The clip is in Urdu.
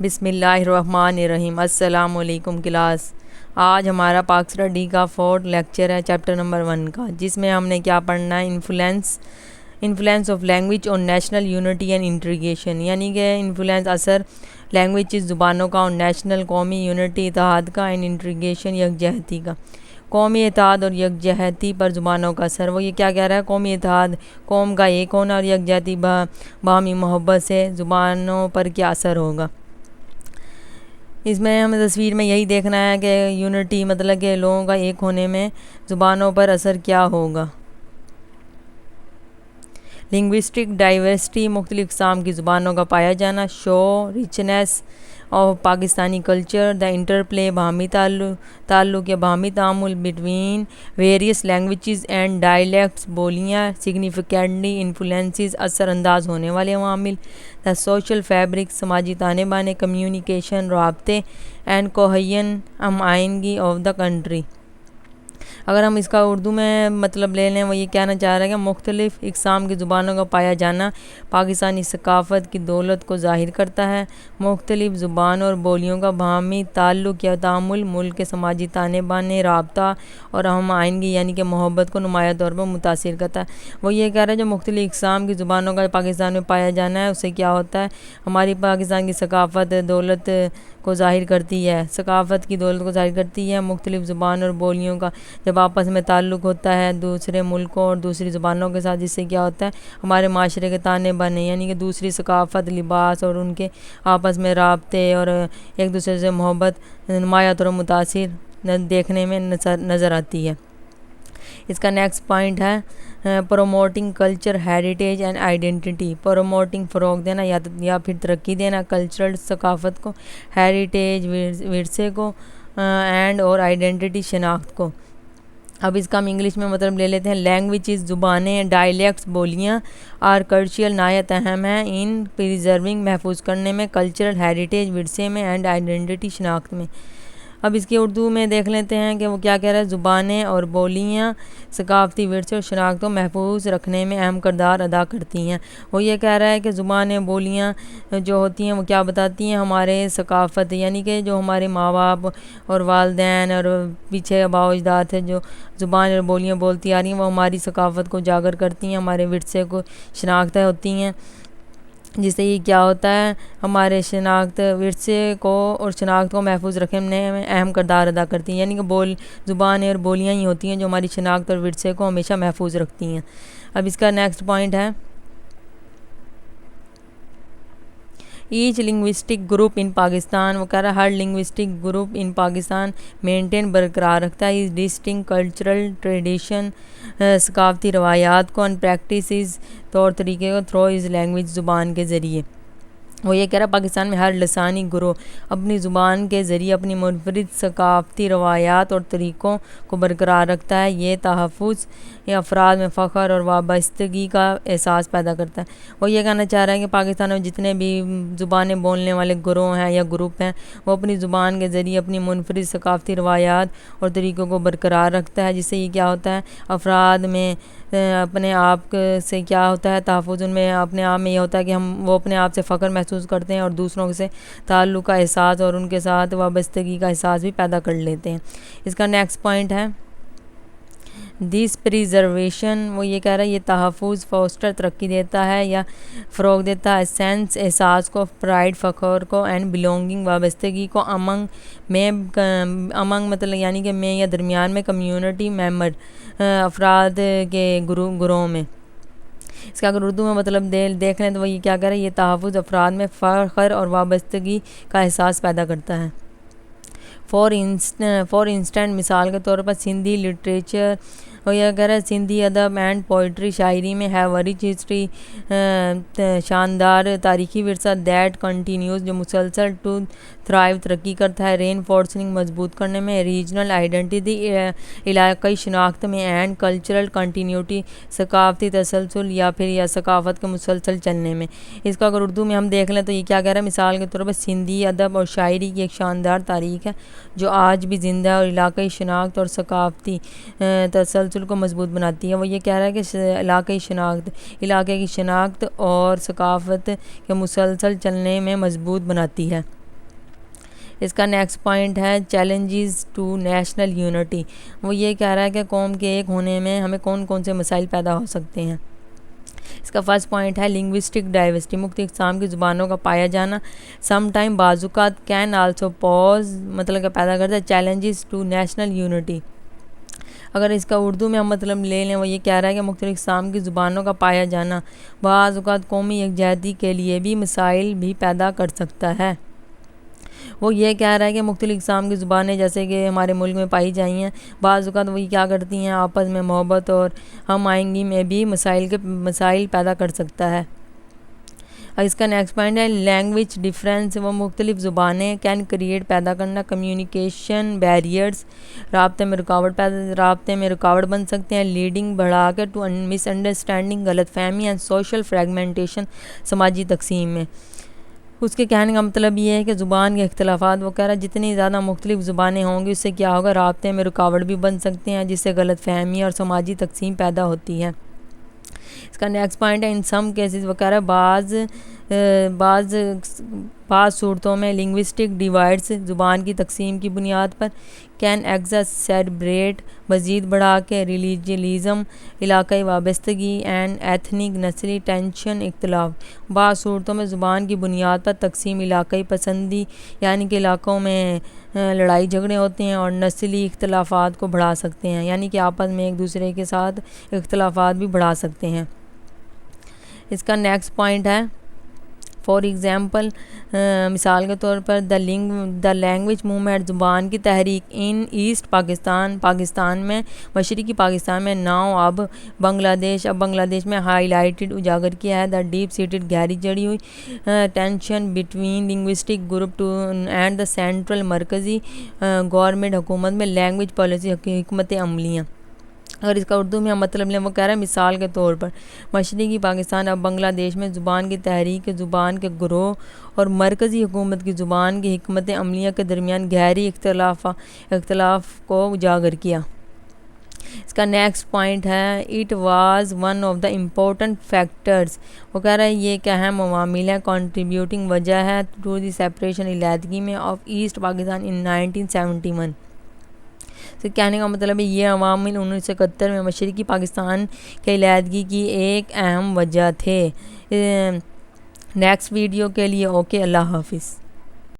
بسم اللہ الرحمن الرحیم۔ السلام علیکم کلاس۔ آج ہمارا پاک اسٹڈی کا 4 لیکچر ہے چیپٹر نمبر 1 کا، جس میں ہم نے کیا پڑھنا ہے، انفلوئنس آف لینگویج اور نیشنل یونٹی اینڈ انٹیگریشن، یعنی کہ اثر لینگویج زبانوں کا اور نیشنل قومی یونٹی اتحاد کا، اینڈ انٹیگریشن یکجہتی کا، قومی اتحاد اور یکجہتی پر زبانوں کا اثر۔ وہ یہ کیا کہہ رہا ہے، قومی اتحاد، قوم کا ایک ہونا اور یکجہتی باہمی محبت سے زبانوں پر کیا اثر ہوگا۔ اس میں ہمیں تصویر میں یہی دیکھنا ہے کہ یونٹی مطلب کہ لوگوں کا ایک ہونے میں زبانوں پر اثر کیا ہوگا۔ لنگوسٹک ڈائیورسٹی، مختلف اقسام کی زبانوں کا پایا جانا، show richness of Pakistani culture, the interplay, باہمی تعلق یا باہمی تعامل between various languages and dialects, بولیاں، سگنیفیکینٹلی انفلوئنسز، اثر انداز ہونے والے عوامل، دا سوشل فیبرک، سماجی تانے بانے، کمیونیکیشن، رابطے، اینڈ کوہیژن، ہم آہنگی آف دا کنٹری۔ اگر ہم اس کا اردو میں مطلب لے لیں، وہ یہ کہنا چاہ رہا ہے کہ مختلف اقسام کی زبانوں کا پایا جانا پاکستانی ثقافت کی دولت کو ظاہر کرتا ہے۔ مختلف زبانوں اور بولیوں کا باہمی تعلق یا تعامل ملک کے سماجی تانے بانے، رابطہ اور ہم آہنگی یعنی کہ محبت کو نمایاں طور پر متاثر کرتا ہے۔ وہ یہ کہہ رہا ہے جو مختلف اقسام کی زبانوں کا پاکستان میں پایا جانا ہے، اس سے کیا ہوتا ہے، ہماری پاکستان کی ثقافت دولت کو ظاہر کرتی ہے، ثقافت کی دولت کو ظاہر کرتی ہے۔ مختلف زبانوں اور بولیوں کا جب آپس میں تعلق ہوتا ہے دوسرے ملکوں اور دوسری زبانوں کے ساتھ، جس سے کیا ہوتا ہے، ہمارے معاشرے کے تانے بانے یعنی کہ دوسری ثقافت، لباس اور ان کے آپس میں رابطے اور ایک دوسرے سے محبت نمایاں طور پر متاثر دیکھنے میں نظر آتی ہے۔ اس کا نیکسٹ پوائنٹ ہے promoting culture heritage and identity, promoting فروغ دینا یا پھر ترقی دینا کلچرل ثقافت کو، ہیریٹیج ورثے کو، اینڈ اور آئیڈینٹی شناخت کو۔ اب اس کا ہم انگلش میں مطلب لے لیتے ہیں۔ لینگویجز، زبانیں، ڈائلیکٹس، بولیاں اور کلچرل نہایت اہم ہیں ان پریزرونگ، محفوظ کرنے میں، کلچرل ہیریٹیج ورثے میں، اینڈ آئیڈینٹی شناخت میں۔ اب اس کی اردو میں دیکھ لیتے ہیں کہ وہ کیا کہہ رہا ہے، زبانیں اور بولیاں ثقافتی ورثے اور شناخت کو محفوظ رکھنے میں اہم کردار ادا کرتی ہیں۔ وہ یہ کہہ رہا ہے کہ زبانیں، بولیاں جو ہوتی ہیں وہ کیا بتاتی ہیں، ہمارے ثقافت یعنی کہ جو ہمارے ماں باپ اور والدین اور پیچھے آباء و اجداد ہے جو زبان اور بولیاں بولتی آ رہی ہیں، وہ ہماری ثقافت کو اجاگر کرتی ہیں، ہمارے ورثے کو شناختیں ہوتی ہیں، جس سے یہ کیا ہوتا ہے، ہمارے ورثے کو اور شناخت کو محفوظ رکھنے میں اہم کردار ادا کرتی ہیں، یعنی کہ زبانیں اور بولیاں ہی ہوتی ہیں جو ہماری شناخت اور ورثے کو ہمیشہ محفوظ رکھتی ہیں۔ اب اس کا نیکسٹ پوائنٹ ہے ایچ لنگوسٹک گروپ ان پاکستان، وہ کہہ رہا ہے ہر لنگوسٹک گروپ ان پاکستان مینٹین برقرار رکھتا ہے اس ڈسٹنکٹ کلچرل ٹریڈیشن، ثقافتی روایات کو، ان پریکٹسز، طور طریقے کو، تھرو از لینگویج، زبان کے ذریعے۔ وہ یہ کہہ رہا ہے پاکستان میں ہر لسانی گروہ اپنی زبان کے ذریعے اپنی منفرد ثقافتی روایات اور طریقوں کو برقرار رکھتا ہے۔ یہ تحفظ افراد میں فخر اور وابستگی کا احساس پیدا کرتا ہے۔ وہ یہ کہنا چاہ رہا ہے کہ پاکستان میں جتنے بھی زبانیں بولنے والے گروہ ہیں یا گروپ ہیں، وہ اپنی زبان کے ذریعے اپنی منفرد ثقافتی روایات اور طریقوں کو برقرار رکھتا ہے، جس سے یہ کیا ہوتا ہے، افراد میں اپنے آپ سے کیا ہوتا ہے، تحفظ ان میں اپنے آپ میں یہ ہوتا ہے کہ وہ اپنے آپ سے فخر محسوس کرتے ہیں اور دوسروں سے تعلق کا احساس اور ان کے ساتھ وابستگی کا احساس بھی پیدا کر لیتے ہیں۔ اس کا نیکسٹ پوائنٹ ہے دس پریزرویشن، وہ یہ کہہ رہا ہے یہ تحفظ فوسٹر ترقی دیتا ہے یا فروغ دیتا ہے سینس، احساس کو، پرائڈ، فخر کو، اینڈ بلونگنگ، وابستگی کو، امنگ مطلب یعنی کہ میں یا درمیان میں، کمیونٹی ممبر، افراد کے گروہ میں۔ اس کا اگر اردو میں مطلب دیکھ لیں تو وہ یہ کیا کہہ رہا ہے، یہ تحفظ افراد میں فخر اور وابستگی کا احساس پیدا کرتا ہے۔ فار انسٹنٹ، مثال کے طور پر سندھی لٹریچر، وہ یہ کہہ رہا ہے سندھی ادب اینڈ پوئٹری، شاعری میں ہیو ریچ ہسٹری، شاندار تاریخی ورثہ دیٹ کنٹینیوز، جو مسلسل ٹو تھرائیو، ترقی کرتا ہے، رین فورسنگ، مضبوط کرنے میں، ریجنل آئیڈینٹی، علاقائی شناخت میں، اینڈ کلچرل کنٹینیوٹی، ثقافتی تسلسل یا ثقافت کے مسلسل چلنے میں۔ اس کا اگر اردو میں ہم دیکھ لیں تو یہ کیا کہہ رہا ہے، مثال کے طور پر سندھی ادب اور شاعری کی ایک شاندار تاریخ ہے جو آج بھی زندہ ہے اور علاقائی شناخت اور ثقافتی تسلسل کو مضبوط بناتی ہے۔ وہ یہ کہہ رہا ہے کہ علاقے کی شناخت اور ثقافت کے مسلسل چلنے میں مضبوط بناتی ہے۔ اس کا نیکسٹ پوائنٹ ہے چیلنجز ٹو نیشنل یونٹی. وہ یہ کہہ رہا ہے کہ قوم کے ایک ہونے میں ہمیں کون کون سے مسائل پیدا ہو سکتے ہیں. اس کا فرسٹ پوائنٹ ہے لنگوسٹک ڈائیورسٹی، مختلف اقسام کی زبانوں کا پایا جانا. سم ٹائم بعض اوقات کین آلسو پوز مطلب کہ پیدا کرتا ہے چیلنجز ٹو نیشنل یونٹی. اگر اس کا اردو میں ہم مطلب لے لیں، وہ یہ کہہ رہا ہے کہ مختلف اقسام کی زبانوں کا پایا جانا بعض اوقات قومی یکجہتی کے لیے بھی مسائل بھی پیدا کر سکتا ہے. وہ یہ کہہ رہا ہے کہ مختلف اقسام کی زبانیں جیسے کہ ہمارے ملک میں پائی جائی ہیں، بعض اوقات وہی کیا کرتی ہیں آپس میں محبت اور ہم آہنگی میں بھی مسائل پیدا کر سکتا ہے. اس کا نیکسٹ پوائنٹ ہے لینگویج ڈفرینس. وہ مختلف زبانیں کین کریٹ پیدا کرنا کمیونیکیشن بیریئرز، رابطے میں رکاوٹ بن سکتے ہیں. لیڈنگ بڑھا کے ٹو مس انڈرسٹینڈنگ، غلط فہمی اینڈ سوشل فریگمنٹیشن، سماجی تقسیم میں. اس کے کہنے کا مطلب یہ ہے کہ زبان کے اختلافات، وہ کہہ رہا ہے جتنی زیادہ مختلف زبانیں ہوں گی اس سے کیا ہوگا، رابطے میں رکاوٹ بھی بن سکتے ہیں جس سے غلط فہمی اور سماجی تقسیم پیدا ہوتی ہے. اس کا نیکسٹ پوائنٹ ہے ان سم کیسز، وہ کہہ رہا ہے بعض صورتوں میں لنگوسٹک ڈیوائڈز زبان کی تقسیم کی بنیاد پر کین ایگزاسربیٹ، مزید بڑھا کے ریلیجنزم، علاقائی وابستگی اینڈ ایتھنک نسلی ٹینشن، اختلاف. بعض صورتوں میں زبان کی بنیاد پر تقسیم علاقائی پسندی یعنی کہ علاقوں میں لڑائی جھگڑے ہوتے ہیں اور نسلی اختلافات کو بڑھا سکتے ہیں، یعنی کہ آپس میں ایک دوسرے کے ساتھ اختلافات بھی بڑھا سکتے ہیں. اس کا نیکسٹ پوائنٹ ہے فار ایگزامپل، مثال کے طور پر دا لینگویج موومنٹ، زبان کی تحریک ان ایسٹ پاکستان میں، مشرقی پاکستان میں، ناؤ اب بنگلہ دیش میں ہائی لائٹڈ، اجاگر کیا ہے دا ڈیپ سیٹڈ، گہری جڑی ہوئی tension between linguistic group and the central مرکزی گورنمنٹ، حکومت میں لینگویج پالیسی، حکمت عملیاں. اگر اس کا اردو میں ہم مطلب لیں، وہ کہہ رہا ہے مثال کے طور پر مشرقی پاکستان اب بنگلہ دیش میں زبان کی تحریک، زبان کے گروہ اور مرکزی حکومت کی زبان کی حکمت عملیہ کے درمیان گہری اختلاف کو اجاگر کیا. اس کا نیکسٹ پوائنٹ ہے it was one of the important factors. وہ کہہ رہا ہے یہ ایک اہم عوامل ہے، کنٹریبیوٹنگ وجہ ہے ٹو دی سیپریشن، علیحدگی میں، آف ایسٹ پاکستان ان 1971. سے کہنے کا مطلب ہے یہ عوامل 1971 میں مشرقی پاکستان کے علیحدگی کی ایک اہم وجہ تھے. نیکسٹ ویڈیو کے لیے اوکے، اللہ حافظ.